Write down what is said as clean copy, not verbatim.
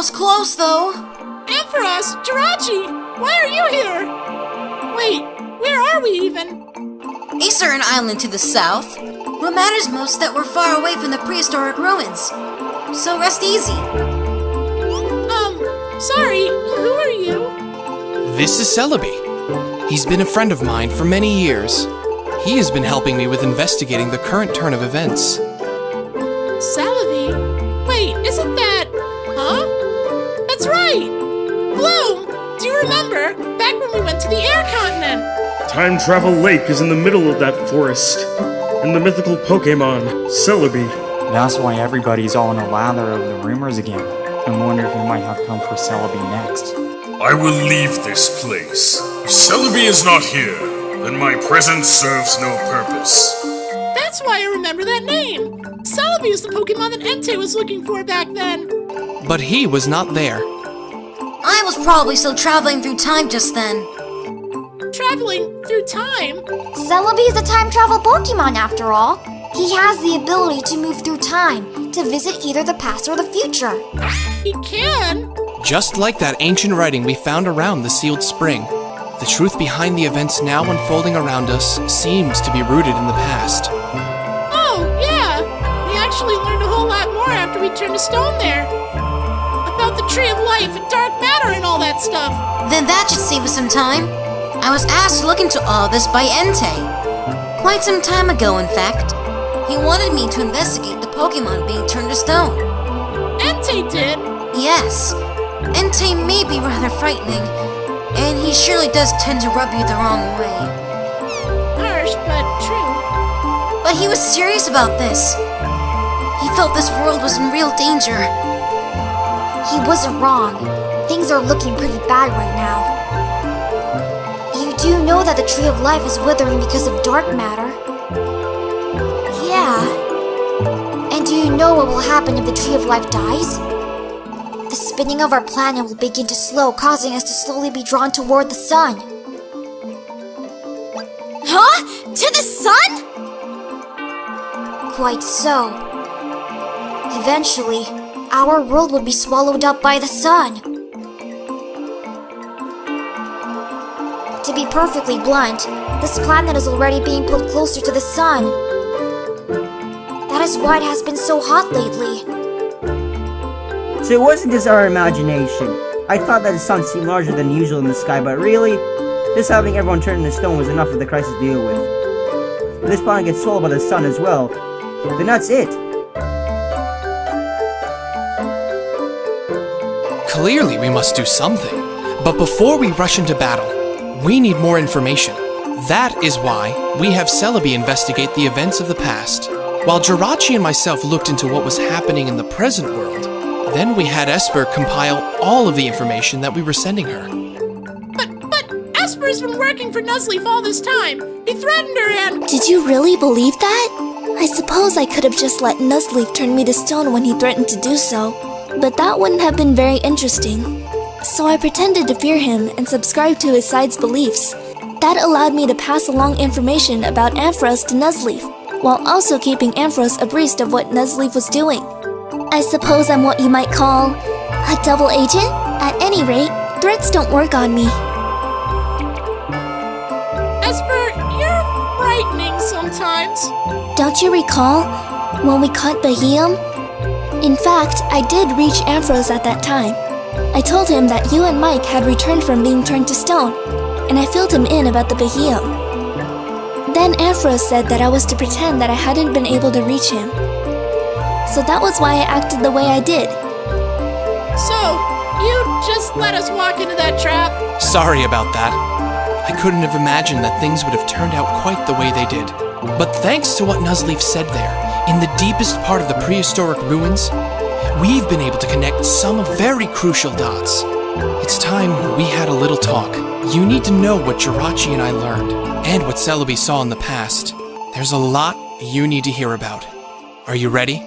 was close, though. Ampharos, Jirachi, why are you here? Wait, where are we even? A certain island to the south. What matters most is that we're far away from the prehistoric ruins. So rest easy. Sorry, who are you? This is Celebi. He's been a friend of mine for many years. He has been helping me with investigating the current turn of events. Celebi? Wait, isn't that... Huh? That's right! Bloom, do you remember? Back when we went to the Air Continent. Time Travel Lake is in the middle of that forest. And the mythical Pokémon, Celebi. That's why everybody's all in a lather over the rumors again. I wonder if he might have come for Celebi next. I will leave this place. If Celebi is not here, then my presence serves no purpose. That's why I remember that name. Celebi is the Pokemon that Entei was looking for back then. But he was not there. I was probably still traveling through time just then. Traveling through time? Celebi is a time travel Pokemon after all. He has the ability to move through time, to visit either the past or the future. He can? Just like that ancient writing we found around the sealed spring, the truth behind the events now unfolding around us seems to be rooted in the past. Oh, yeah! We actually learned a whole lot more after we turned to stone there. About the Tree of Life and dark matter and all that stuff. Then that should save us some time. I was asked to look into all this by Entei. Quite some time ago, in fact. He wanted me to investigate the Pokémon being turned to stone. Entei did? Yes. Entei may be rather frightening, and he surely does tend to rub you the wrong way. Harsh, but true. But he was serious about this. He felt this world was in real danger. He wasn't wrong. Things are looking pretty bad right now. You do know that the Tree of Life is withering because of dark matter? Yeah. And do you know what will happen if the Tree of Life dies? The spinning of our planet will begin to slow, causing us to slowly be drawn toward the sun. Huh? To the sun? Quite so. Eventually, our world will be swallowed up by the sun. To be perfectly blunt, this planet is already being pulled closer to the sun. That is why it has been so hot lately. So it wasn't just our imagination. I thought that the sun seemed larger than usual in the sky, but really, just having everyone turn into stone was enough of the crisis to deal with. If this planet gets swallowed by the sun as well, then that's it. Clearly we must do something. But before we rush into battle, we need more information. That is why we have Celebi investigate the events of the past, while Jirachi and myself looked into what was happening in the present world. Then we had Esper compile all of the information that we were sending her. But Esper's been working for Nuzleaf all this time. He threatened her and... Did you really believe that? I suppose I could have just let Nuzleaf turn me to stone when he threatened to do so, but that wouldn't have been very interesting. So I pretended to fear him and subscribed to his side's beliefs. That allowed me to pass along information about Ampharos to Nuzleaf, while also keeping Ampharos abreast of what Nuzleaf was doing. I suppose I'm what you might call a double agent? At any rate, threats don't work on me. Esper, you're frightening sometimes. Don't you recall when we caught Bahium? In fact, I did reach Ampharos at that time. I told him that you and Mike had returned from being turned to stone, and I filled him in about the Bahium. Then Ampharos said that I was to pretend that I hadn't been able to reach him. So that was why I acted the way I did. So, you just let us walk into that trap? Sorry about that. I couldn't have imagined that things would have turned out quite the way they did. But thanks to what Nuzleaf said there, in the deepest part of the prehistoric ruins, we've been able to connect some very crucial dots. It's time we had a little talk. You need to know what Jirachi and I learned, and what Celebi saw in the past. There's a lot you need to hear about. Are you ready?